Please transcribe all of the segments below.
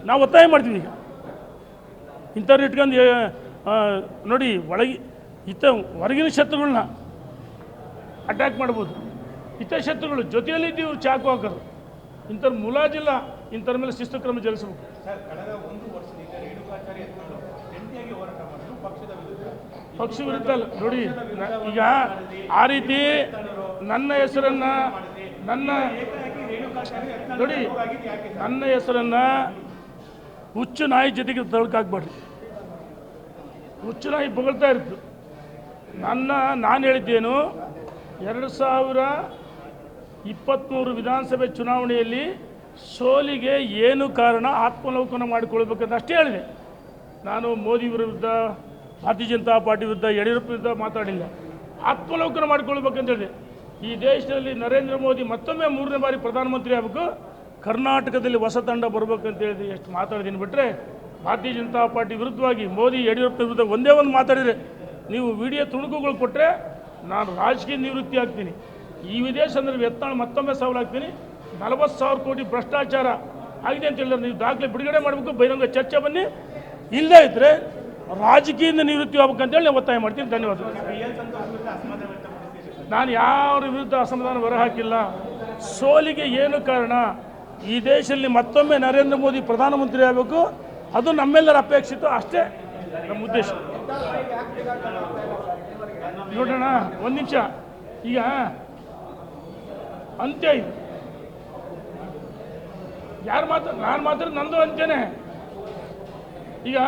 ನಾವು ಒತ್ತಾಯ ಮಾಡ್ತೀವಿ. ಈಗ ಇಂಥವ್ರು ಇಟ್ಕೊಂಡು ನೋಡಿ, ಒಳಗೆ ಹೊರಗಿನ ಶತ್ರುಗಳನ್ನ ಅಟ್ಯಾಕ್ ಮಾಡ್ಬೋದು, ಹಿತಶತ್ರುಗಳು ಜೊತೆಯಲ್ಲಿದ್ದು ಇವ್ರು ಚಾಕು ಹಾಕೋದು. ಇಂಥವ್ರು ಮುಲಾಜಿಲ್ಲ, ಇಂಥವ್ರ ಮೇಲೆ ಶಿಸ್ತು ಕ್ರಮ ಜರುಗಿಸಬೇಕು. ಪಕ್ಷ ವಿರುದ್ಧ ನೋಡಿ, ಈಗ ಆ ರೀತಿ ನನ್ನ ಹೆಸರನ್ನು ನನ್ನ ಹೆಸರನ್ನು ಹುಚ್ಚು ನಾಯಿ ಜೊತೆಗೆ ತಳ್ಕಾಕ್ಬೇಡ್ರಿ. ಹುಚ್ಚು ನಾಯಿ ಬೊಗಳ್ತಾ ಇರ್ತು. ನಾನು ಹೇಳಿದ್ದೇನು, 2023 ವಿಧಾನಸಭೆ ಚುನಾವಣೆಯಲ್ಲಿ ಸೋಲಿಗೆ ಏನು ಕಾರಣ ಆತ್ಮಲೋಕನ ಮಾಡಿಕೊಳ್ಬೇಕಂತ ಅಷ್ಟೇ ಹೇಳಿದೆ. ನಾನು ಮೋದಿ ವಿರುದ್ಧ, ಭಾರತೀಯ ಜನತಾ ಪಾರ್ಟಿ ವಿರುದ್ಧ, ಯಡಿಯೂರಪ್ಪ ವಿರುದ್ಧ ಮಾತಾಡಿಲ್ಲ. ಆತ್ಮಲೋಕನ ಮಾಡಿಕೊಳ್ಬೇಕಂತ ಹೇಳಿದೆ. ಈ ದೇಶದಲ್ಲಿ ನರೇಂದ್ರ ಮೋದಿ ಮತ್ತೊಮ್ಮೆ 3ನೇ ಬಾರಿ ಪ್ರಧಾನಮಂತ್ರಿ ಆಗಬೇಕು, ಕರ್ನಾಟಕದಲ್ಲಿ ಹೊಸ ತಂಡ ಬರಬೇಕಂತ ಹೇಳಿದ್ರೆ ಎಷ್ಟು ಮಾತಾಡಿದ್ದೀನಿ. ಬಿಟ್ಟರೆ ಭಾರತೀಯ ಜನತಾ ಪಾರ್ಟಿ ವಿರುದ್ಧವಾಗಿ ಮೋದಿ ಯಡಿಯೂರಪ್ಪ ವಿರುದ್ಧ ಒಂದೇ ಒಂದು ಮಾತಾಡಿದರೆ, ನೀವು ವಿಡಿಯೋ ತುಣುಕುಗಳು ಕೊಟ್ಟರೆ ನಾನು ರಾಜಕೀಯ ನಿವೃತ್ತಿ ಆಗ್ತೀನಿ, ಈ ವಿದೇಶ ಅಂದರೆ ಯತ್ನಾಳ್ ಮತ್ತೊಮ್ಮೆ ಸವಾಲಾಗ್ತೀನಿ, 40,000 ಕೋಟಿ ಭ್ರಷ್ಟಾಚಾರ ಆಗಿದೆ ಅಂತ ಹೇಳಿದ್ರೆ ನೀವು ದಾಖಲೆ ಬಿಡುಗಡೆ ಮಾಡಬೇಕು, ಬಹಿರಂಗ ಚರ್ಚೆ ಬನ್ನಿ. ಇಲ್ಲದೇ ಇದ್ದರೆ ರಾಜಕೀಯದಿಂದ ನಿವೃತ್ತಿ ಆಗ್ಬೇಕಂತೇಳಿ ನಾನು ಒತ್ತಾಯ ಮಾಡ್ತೀನಿ. ಧನ್ಯವಾದಗಳು. ನಾನು ಯಾರ ವಿರುದ್ಧ ಅಸಮಾಧಾನ ಹೊರಹಾಕಿಲ್ಲ. ಸೋಲಿಗೆ ಏನು ಕಾರಣ, ಈ ದೇಶದಲ್ಲಿ ಮತ್ತೊಮ್ಮೆ ನರೇಂದ್ರ ಮೋದಿ ಪ್ರಧಾನಮಂತ್ರಿ ಆಗಬೇಕು, ಅದು ನಮ್ಮೆಲ್ಲರ ಅಪೇಕ್ಷಿತ, ಅಷ್ಟೇ ನಮ್ಮ ಉದ್ದೇಶ. ನೋಡೋಣ, ಒಂದು ನಿಮಿಷ. ಈಗ ಅಂತ್ಯ ಇದು. ಯಾರು ನಾನು ಮಾತ್ರ ನಂದು ಅಂತ್ಯನೇ. ಈಗ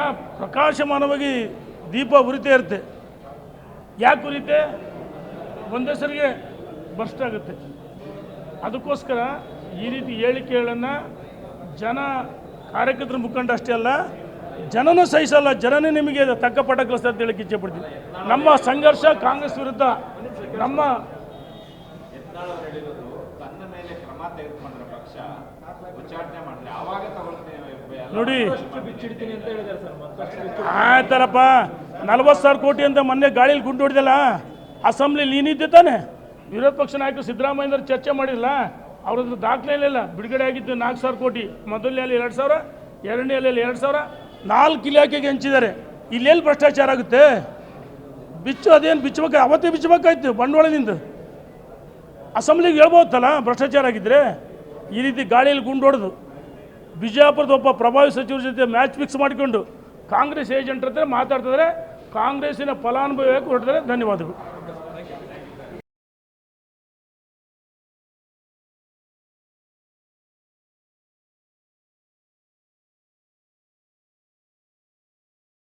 ಪ್ರಕಾಶಮಾನವಾಗಿ ದೀಪ ಉರಿತೇ ಇರುತ್ತೆ. ಯಾಕೆ ಉರಿತೆ? ಒಂದೇ ಸರಿಗೆ ಬರ್ಸ್ಟ್ ಆಗುತ್ತೆ. ಅದಕ್ಕೋಸ್ಕರ ಈ ರೀತಿ ಹೇಳಿಕೆಗಳನ್ನು ಕಾರ್ಯಕರ್ತರ ಮುಖಂಡ ಅಷ್ಟೇ ಅಲ್ಲ, ಜನನೂ ಸಹಿಸಲ್ಲ. ಜನನೇ ನಿಮಗೆ ತಕ್ಕ ಪಾಠ ಕಲಿಸ್ತಾರೆ ಅಂತ ಹೇಳಕ್ಕೆ ಇಚ್ಛೆಪಡ್ತೀನಿ. ನಮ್ಮ ಸಂಘರ್ಷ ಕಾಂಗ್ರೆಸ್ ವಿರುದ್ಧ ನಮ್ಮ ನೋಡಿ, ಆಯ್ತಾರಪ್ಪ, 40,000 ಕೋಟಿ ಅಂತ ಮೊನ್ನೆ ಗಾಳಿಲಿ ಗುಂಡು ಹೊಡೆದಲ್ಲ, ಅಸೆಂಬ್ಲಿ ನೀನಿದ್ದೆ ತಾನೆ. ವಿರೋಧ ಪಕ್ಷ ನಾಯಕರು ಸಿದ್ದರಾಮಯ್ಯನವರು ಚರ್ಚೆ ಮಾಡಿಲ್ಲ, ಅವ್ರದ್ದು ದಾಖಲೆಯಲ್ಲ. ಬಿಡುಗಡೆ ಆಗಿದ್ದು 4,000 ಕೋಟಿ, ಮೊದಲನೇ 2,000, ಎರಡನೇ 2,000, 4 ಇಲಾಖೆಗೆ ಹಂಚಿದ್ದಾರೆ. ಇಲ್ಲೆಲ್ಲಿ ಭ್ರಷ್ಟಾಚಾರ ಆಗುತ್ತೆ? ಅದೇನು ಬಿಚ್ಚಬೇಕು? ಅವತ್ತೇ ಬಿಚ್ಚಬೇಕಾಯ್ತು ಬಂಡವಾಳದಿಂದ. ಅಸೆಂಬ್ಲಿಗೆ ಹೇಳ್ಬೋದಲ್ಲ ಭ್ರಷ್ಟಾಚಾರ ಆಗಿದ್ದರೆ. ಈ ರೀತಿ ಗಾಳಿಯಲ್ಲಿ ಗುಂಡು ಹೊಡೆದು ಬಿಜಾಪುರದ ಒಬ್ಬ ಪ್ರಭಾವಿ ಸಚಿವರ ಜೊತೆ ಮ್ಯಾಚ್ ಫಿಕ್ಸ್ ಮಾಡಿಕೊಂಡು ಕಾಂಗ್ರೆಸ್ ಏಜೆಂಟ್ ಹತ್ರ ಮಾತಾಡ್ತಿದ್ದಾರೆ. ಕಾಂಗ್ರೆಸ್ಸಿನ ಫಲಾನುಭವಿಯಾಗಿ ಹೊರಟಿದ್ದಾರೆ. ಧನ್ಯವಾದಗಳು.